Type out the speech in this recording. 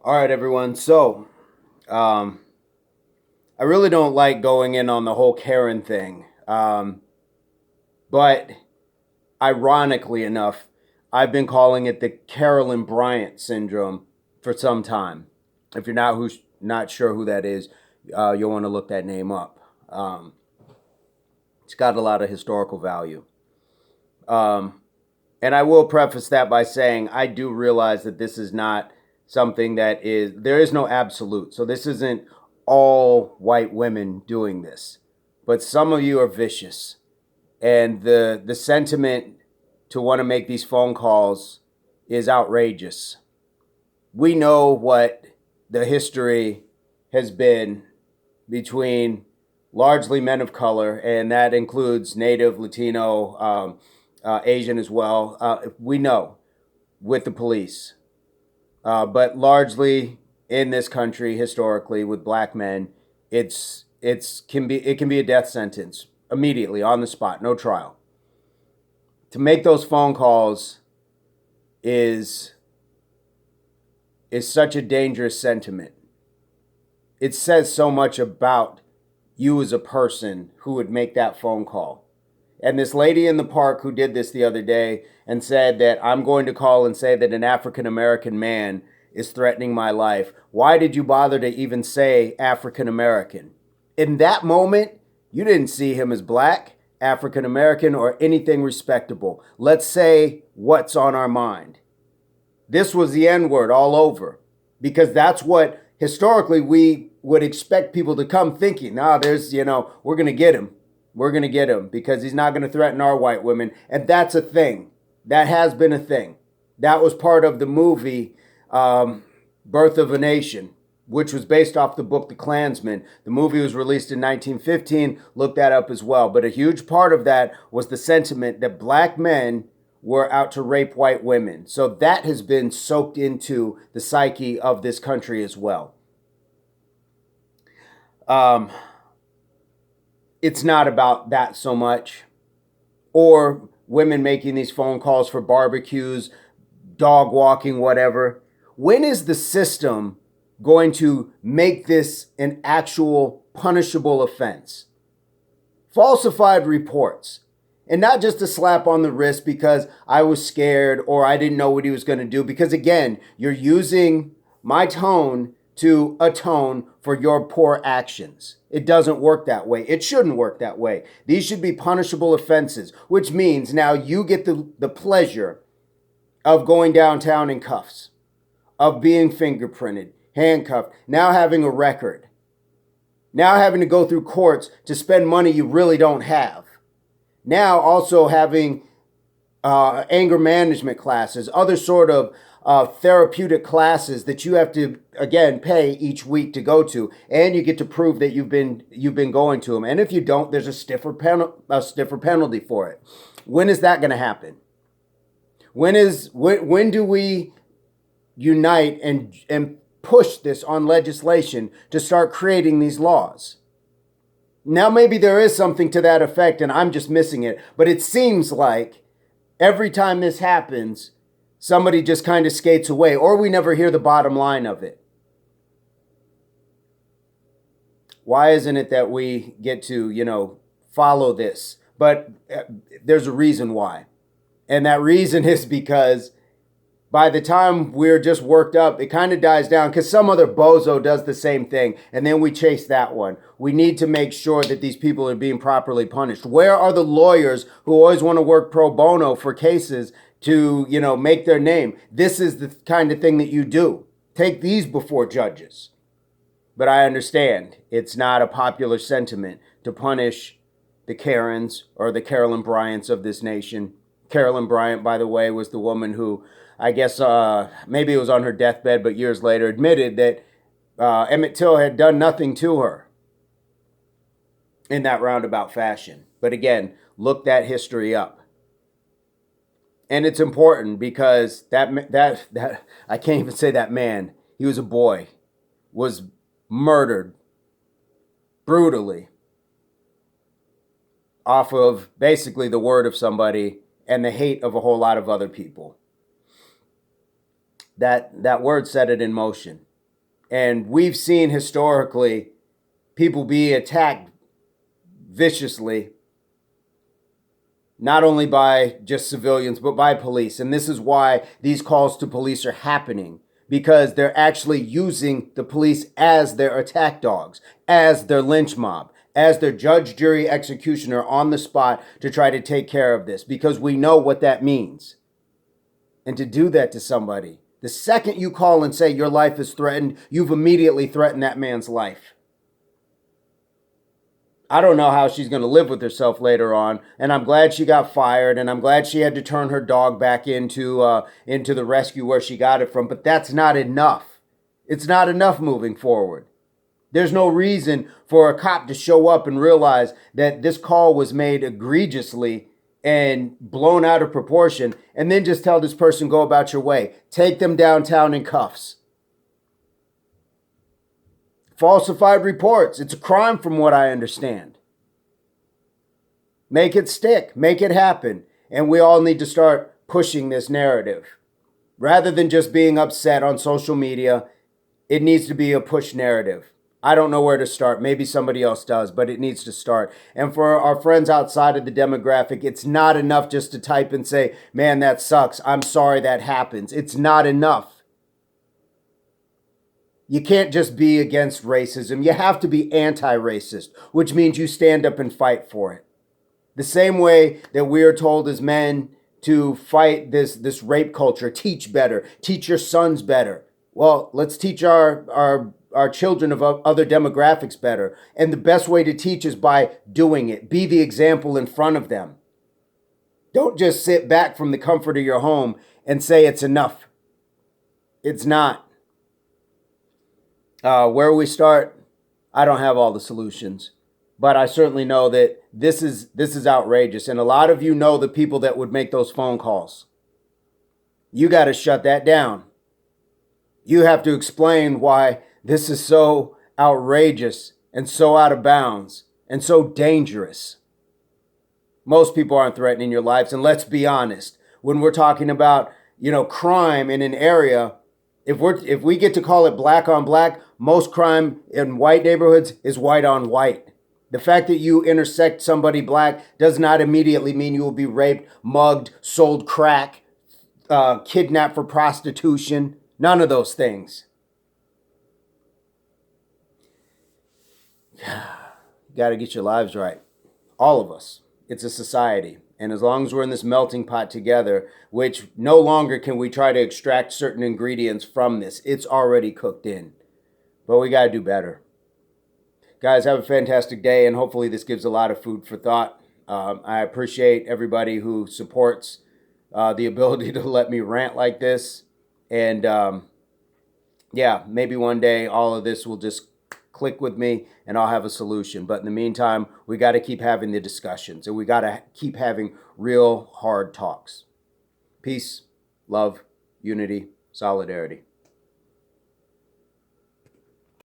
All right, everyone. Um, I really don't like going in on the whole Karen thing. But ironically enough, I've been calling it the Carolyn Bryant syndrome for some time. If you're not sure who that is, you'll want to look that name up. It's got a lot of historical value. Um, and I will preface that by saying I do realize that this is not something there is no absolute. So this isn't all white women doing this, but some of you are vicious, and the sentiment to want to make these phone calls is outrageous. We know what the history has been between largely men of color, and that includes Native, Latino, Asian as well. We know with the police, but largely in this country historically with black men, it can be a death sentence immediately on the spot, no trial. To make those phone calls is is such a dangerous sentiment. It says so much about you as a person who would make that phone call. And this lady in the park who did this the other day and said that I'm going to call and say that an African American man is threatening my life. Why did you bother to even say African American? In that moment, you didn't see him as black, African American, or anything respectable. Let's say what's on our mind. This was the N word all over, because that's what historically we would expect people to come thinking. We're going to get him. We're going to get him because he's not going to threaten our white women. And that's a thing. That has been a thing. That was part of the movie Birth of a Nation, which was based off the book The Klansman. The movie was released in 1915. Look that up as well. But a huge part of that was the sentiment that black men were out to rape white women. So that has been soaked into the psyche of this country as well. It's not about that so much. Or women making these phone calls for barbecues, dog walking, whatever. When is the system going to make this an actual punishable offense? Falsified reports. And not just a slap on the wrist because I was scared or I didn't know what he was going to do. Because again, you're using my tone to atone for your poor actions. It doesn't work that way. It shouldn't work that way. These should be punishable offenses, which means now you get the pleasure of going downtown in cuffs, of being fingerprinted, handcuffed, now having a record, now having to go through courts to spend money you really don't have. Now also having anger management classes, other sort of therapeutic classes that you have to again pay each week to go to, and you get to prove that you've been going to them. And if you don't, there's a stiffer penalty for it. When is that going to happen? When do we unite and push this on legislation to start creating these laws? Now, maybe there is something to that effect and I'm just missing it, but it seems like every time this happens, somebody just kind of skates away, or we never hear the bottom line of it. Why isn't it that we get to, follow this? But there's a reason why. And that reason is because by the time we're just worked up, it kind of dies down because some other bozo does the same thing. And then we chase that one. We need to make sure that these people are being properly punished. Where are the lawyers who always want to work pro bono for cases to, make their name? This is the kind of thing that you do. Take these before judges. But I understand it's not a popular sentiment to punish the Karens or the Carolyn Bryants of this nation. Carolyn Bryant, by the way, was the woman who, I guess maybe it was on her deathbed, but years later admitted that Emmett Till had done nothing to her in that roundabout fashion. But again, look that history up. And it's important because that I can't even say that man, he was a boy, was murdered brutally off of basically the word of somebody and the hate of a whole lot of other people. That word set it in motion. And we've seen historically people be attacked viciously, not only by just civilians, but by police. And this is why these calls to police are happening, because they're actually using the police as their attack dogs, as their lynch mob, as their judge, jury, executioner on the spot to try to take care of this, because we know what that means. And to do that to somebody, the second you call and say your life is threatened, you've immediately threatened that man's life. I don't know how she's going to live with herself later on, and I'm glad she got fired, and I'm glad she had to turn her dog back into the rescue where she got it from, but that's not enough. It's not enough moving forward. There's no reason for a cop to show up and realize that this call was made egregiously and blown out of proportion, and then just tell this person, go about your way. Take them downtown in cuffs. Falsified reports. It's a crime from what I understand. Make it stick. Make it happen. And we all need to start pushing this narrative. Rather than just being upset on social media, it needs to be a push narrative. I don't know where to start. Maybe somebody else does, but it needs to start. And for our friends outside of the demographic, it's not enough just to type and say, man, that sucks. I'm sorry that happens. It's not enough. You can't just be against racism. You have to be anti-racist, which means you stand up and fight for it. The same way that we are told as men to fight this rape culture, teach better, teach your sons better. Well, let's teach our children of other demographics better. And the best way to teach is by doing it. Be the example in front of them. Don't just sit back from the comfort of your home and say it's enough. It's not. Where we start, I don't have all the solutions, but I certainly know that this is outrageous. And a lot of you know the people that would make those phone calls. You got to shut that down. You have to explain why this is so outrageous and so out of bounds and so dangerous. Most people aren't threatening your lives. And let's be honest, when we're talking about, crime in an area, if we get to call it black on black, most crime in white neighborhoods is white on white. The fact that you intersect somebody black does not immediately mean you will be raped, mugged, sold crack, kidnapped for prostitution. None of those things. You got to get your lives right. All of us. It's a society. And as long as we're in this melting pot together, which no longer can we try to extract certain ingredients from this. It's already cooked in. But we got to do better. Guys, have a fantastic day, and hopefully this gives a lot of food for thought. I appreciate everybody who supports the ability to let me rant like this. And maybe one day all of this will just click with me and I'll have a solution. But in the meantime, we got to keep having the discussions, and we got to keep having real hard talks. Peace, love, unity, solidarity.